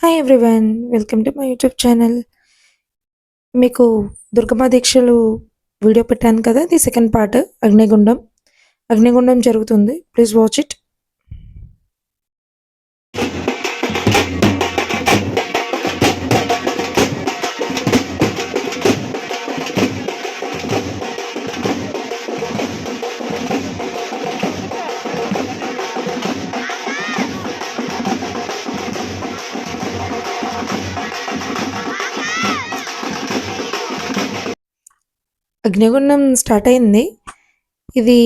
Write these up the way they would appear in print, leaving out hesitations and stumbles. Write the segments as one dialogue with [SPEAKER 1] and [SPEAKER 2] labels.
[SPEAKER 1] Hi everyone, welcome to my YouTube channel. మీకు దుర్గమ్మ దీక్షలు video పెట్టాను కదా, ఇది సెకండ్ పార్ట్. అగ్నిగుండం జరుగుతుంది, ప్లీజ్ వాచ్ ఇట్. అగ్నిగుండం స్టార్ట్ అయింది. ఇది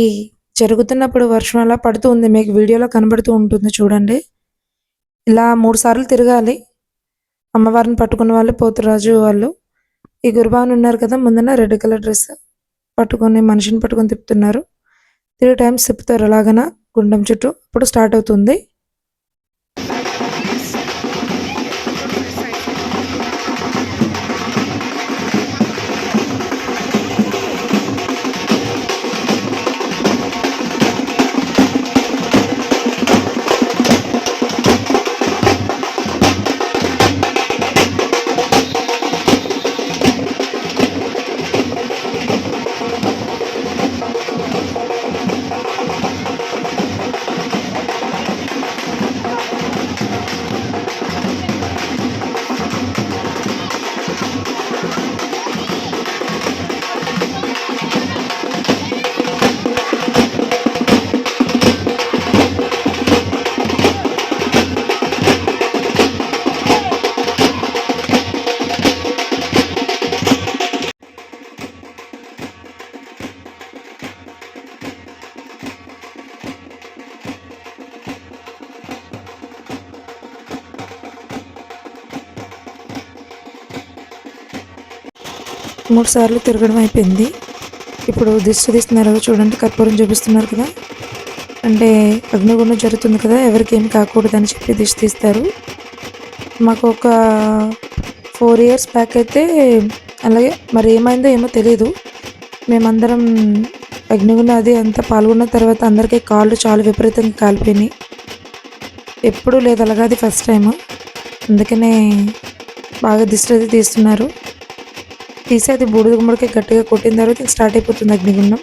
[SPEAKER 1] జరుగుతున్నప్పుడు వర్షం అలా పడుతూ ఉంది, మీకు వీడియోలో కనబడుతూ ఉంటుంది చూడండి. ఇలా 3 సార్లు తిరగాలి. అమ్మవారిని పట్టుకున్న వాళ్ళు పోతురాజు వాళ్ళు. ఈ గురుబాను ఉన్నారు కదా, ముందున రెడ్ కలర్ డ్రెస్ పట్టుకొని మనిషిని పట్టుకొని తిప్పుతున్నారు. 3 టైమ్స్ తిప్పుతారు అలాగన గుండం చుట్టూ. అప్పుడు స్టార్ట్ అవుతుంది. మూడు సార్లు తిరగడం అయిపోయింది. ఇప్పుడు దిష్టి తీస్తున్నారు చూడండి, కర్పూరం చూపిస్తున్నారు కదా, అంటే అగ్నిగుండం జరుగుతుంది కదా, ఎవరికి ఏమి కాకూడదని చెప్పి దిష్టి తీస్తారు. మాకు ఒక 4 ఇయర్స్ బ్యాక్ అయితే అలాగే, మరి ఏమైందో ఏమో తెలియదు. మేమందరం అగ్నిగుండం అది అంతా పాల్గొన్న తర్వాత అందరికీ కాళ్ళు చాలా విపరీతంగా కాలిపోయినాయి. ఎప్పుడూ లేదు అలాగా, అది ఫస్ట్ టైం. అందుకనే బాగా దిష్టి అది తీస్తున్నారు. తీసి అది బూడిద గుమ్మడికి గట్టిగా కొట్టిన తర్వాత స్టార్ట్ అయిపోతుంది అగ్నిగుండం.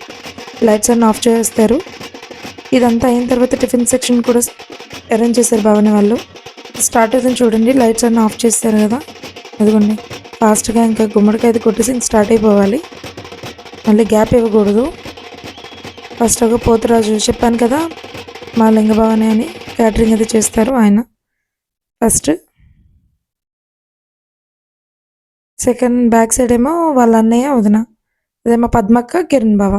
[SPEAKER 1] లైట్స్ అన్నీ ఆఫ్ చేస్తారు. ఇదంతా అయిన తర్వాత టిఫిన్ సెక్షన్ కూడా అరేంజ్ చేశారు భవని వాళ్ళు. స్టార్ట్ అవుతుంది చూడండి, లైట్స్ అన్నీ ఆఫ్ చేస్తారు కదా, అదిగోండి ఫాస్ట్గా ఇంకా గుమ్మడికి అది కొట్టేసి స్టార్ట్ అయిపోవాలి. మళ్ళీ గ్యాప్ ఇవ్వకూడదు. ఫస్ట్ ఒక పోతురాజు చెప్పాను కదా, మా లింగ భవని అని క్యాటరింగ్ అది చేస్తారు ఆయన ఫస్ట్. సెకండ్ బ్యాక్ సైడ్ ఏమో వాళ్ళ అన్నయ్య వదిన, అదేమో పద్మక్క కిరణ్ బావ.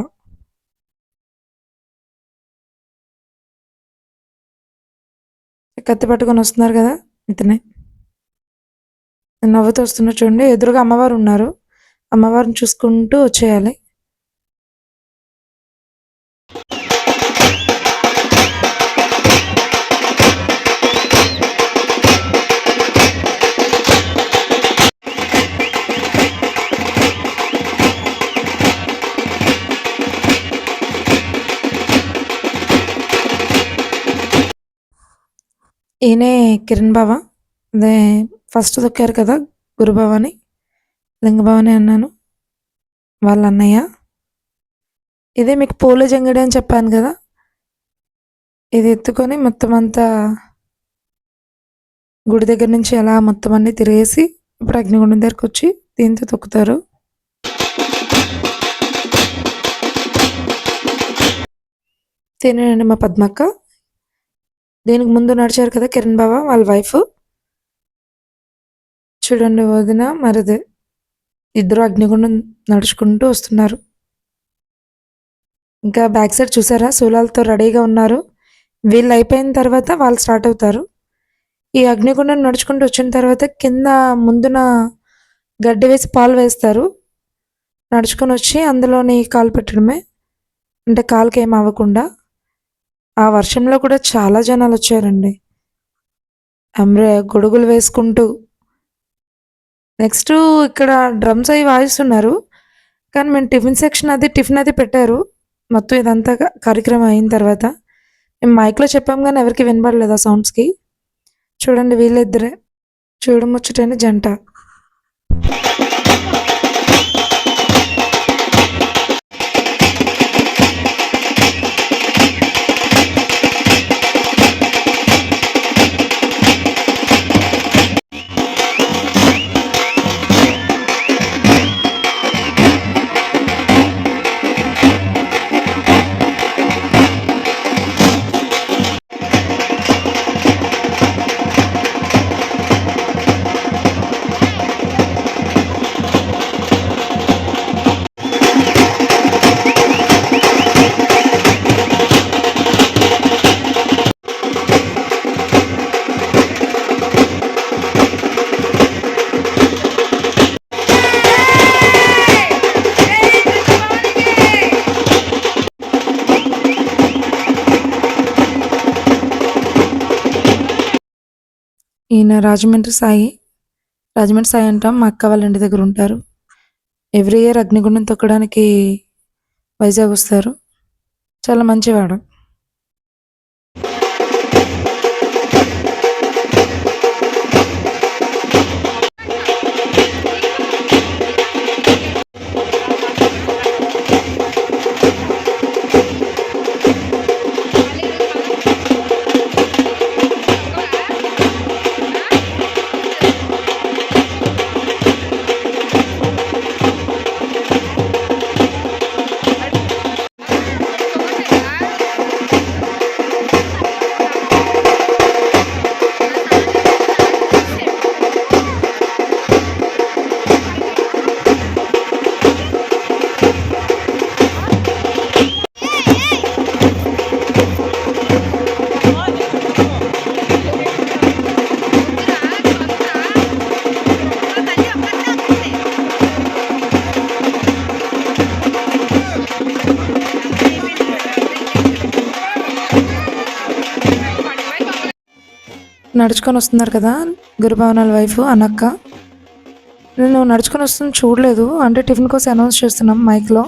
[SPEAKER 1] కత్తి పట్టుకొని వస్తున్నారు కదా, ఇతనే నవ్వుతూ వస్తున్నారు చూడండి. ఎదురుగా అమ్మవారు ఉన్నారు, అమ్మవారిని చూసుకుంటూ వచ్చేయాలి. ఈయనే కిరణ్ బావ, అదే ఫస్ట్ దొక్కారు కదా గురుభవాని, లింగభవాని అన్నాను, వాళ్ళ అన్నయ్య. ఇదే మీకు పూల జంగడి అని చెప్పాను కదా, ఇది ఎత్తుకొని మొత్తం అంతా గుడి దగ్గర నుంచి అలా మొత్తం అన్ని తిరిగేసి ఇప్పుడు అగ్నిగుండం దగ్గరకు వచ్చి దీంతో తొక్కుతారు. తినండి మా పద్మక్క. దీనికి ముందు నడిచారు కదా కిరణ్ బావ వాళ్ళ వైఫ్, చూడండి వదిన మరిదే, ఇద్దరు అగ్నిగుండం నడుచుకుంటూ వస్తున్నారు. ఇంకా బ్యాక్ సైడ్ చూసారా శూలాలతో రెడీగా ఉన్నారు. వీళ్ళు అయిపోయిన తర్వాత వాళ్ళు స్టార్ట్ అవుతారు. ఈ అగ్నిగుండం నడుచుకుంటూ వచ్చిన తర్వాత కింద ముందున గడ్డి వేసి పాలు వేస్తారు. నడుచుకొని వచ్చి అందులోని కాలు పెట్టడమే, అంటే కాలుకి ఏం అవ్వకుండా. ఆ వర్షంలో కూడా చాలా జనాలు వచ్చారండి, గొడుగులు వేసుకుంటూ. నెక్స్ట్ ఇక్కడ డ్రమ్స్ అవి వాయిస్తున్నారు, కానీ మేము టిఫిన్ అది పెట్టారు. మొత్తం ఇదంతా కార్యక్రమం అయిన తర్వాత మేము మైక్లో చెప్పాం కానీ ఎవరికి వినబడలేదు ఆ సౌండ్స్కి. చూడండి వీళ్ళిద్దరే, చూడముచ్చటైన జంట. ఈయన రాజమండ్రి సాయి అంటాం. మా అక్క వాళ్ళ ఇంటి దగ్గర ఉంటారు. ఎవ్రీ ఇయర్ అగ్నిగుండం తొక్కడానికి వైజాగ్ వస్తారు. చాలా మంచివాడు. నడుచుకొని వస్తున్నారు కదా గురుభవనాల వైఫ్ అనక్క. నేను నడుచుకొని వస్తుంది చూడలేదు, అంటే టిఫిన్ కోసం అనౌన్స్ చేస్తున్నాం మైక్లో.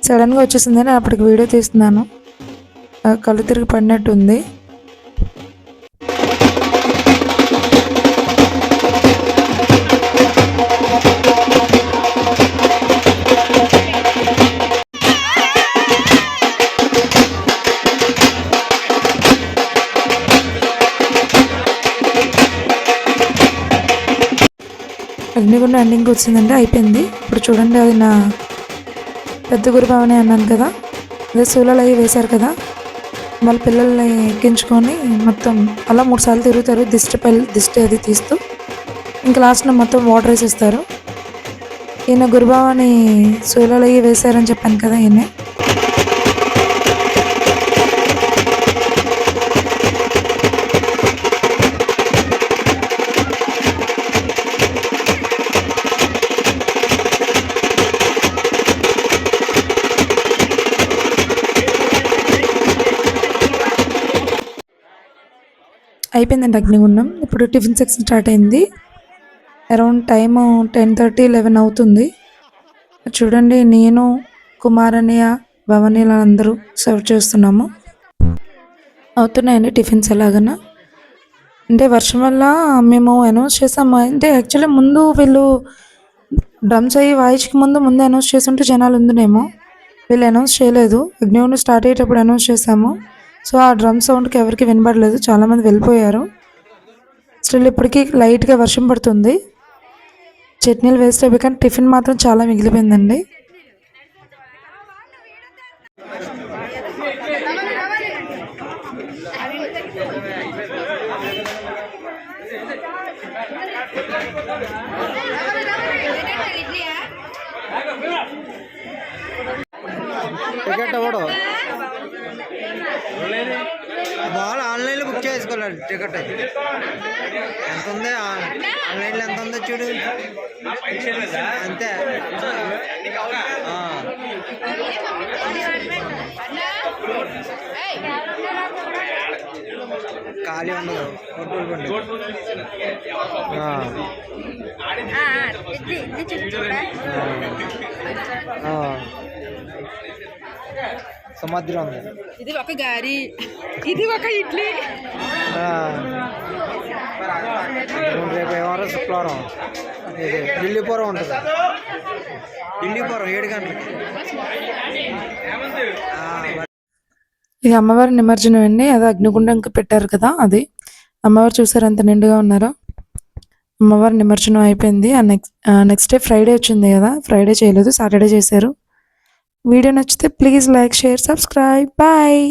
[SPEAKER 1] సడన్గా వచ్చేసింది, నేను అప్పటికి వీడియో తీస్తున్నాను. కళ్ళు తిరిగి పడినట్టుంది. అగ్నిగుండం ఎండింగ్ వచ్చిందంటే అయిపోయింది. ఇప్పుడు చూడండి, అది నా పెద్ద గురుభవనే అన్నాను కదా, అదే సూలాలు అవి వేశారు కదా, వాళ్ళ పిల్లల్ని ఎక్కించుకొని మొత్తం అలా 3 సార్లు తిరుగుతారు. దిష్టి అది తీస్తూ ఇంకా లాస్ట్లో మొత్తం వాటర్ వేసేస్తారు. ఈయన గురుభవాని సూలాలు అవి వేశారని చెప్పాను కదా, ఈయన అయిపోయిందండి అగ్నిగుండం. ఇప్పుడు టిఫిన్ సెక్షన్ స్టార్ట్ అయింది. అరౌండ్ టైము 10:30, 11 అవుతుంది. చూడండి, నేను కుమారన్నయ్య భవనీలు అందరూ సర్వ్ చేస్తున్నాము. అవుతున్నాయండి టిఫిన్స్ ఎలాగన్నా. అంటే వర్షం వల్ల మేము అనౌన్స్ చేసాము. అంటే యాక్చువల్లీ ముందు వీళ్ళు డ్రమ్స్ అయ్యి వాయించక ముందు అనౌన్స్ చేస్తుంటే జనాలు ఉందనేమో. వీళ్ళు అనౌన్స్ చేయలేదు. అగ్నిగుండం స్టార్ట్ అయ్యేటప్పుడు అనౌన్స్ చేసాము. సో ఆ డ్రమ్ సౌండ్కి ఎవరికి వినబడలేదు, చాలామంది వెళ్ళిపోయారు. స్టిల్ ఇప్పటికీ లైట్గా వర్షం పడుతుంది. చట్నీలు వేస్ట్ అయిపోయి, కానీ టిఫిన్ మాత్రం చాలా మిగిలిపోయిందండి.
[SPEAKER 2] టికెట్ ఎవడు వాళ్ళు ఆన్లైన్లో బుక్ చేసుకోవాలి. టికెట్ ఎంత ఉంది, ఆన్లైన్లో ఎంత ఉందో చూడు, అంతే. ఖాళీ ఉండదు. సముద్రం ఉంది.
[SPEAKER 3] ఇది ఒక గారి, ఇది ఒక ఇడ్లీ.
[SPEAKER 2] రేపు ఏమారో శుక్రవారం ఇది ఢిల్లీపురం ఉంటుంది. ఢిల్లీపురం 7 గంటలకి.
[SPEAKER 1] ఇది అమ్మవారి నిమజ్జనం అండి. అది అగ్నిగుండంకి పెట్టారు కదా, అది అమ్మవారు చూసారు ఎంత నిండుగా ఉన్నారో. అమ్మవారి నిమజ్జనం అయిపోయింది. నెక్స్ట్ డే ఫ్రైడే వచ్చింది కదా, ఫ్రైడే చేయలేదు, సాటర్డే చేశారు. వీడియో నచ్చితే please like, share, subscribe. Bye.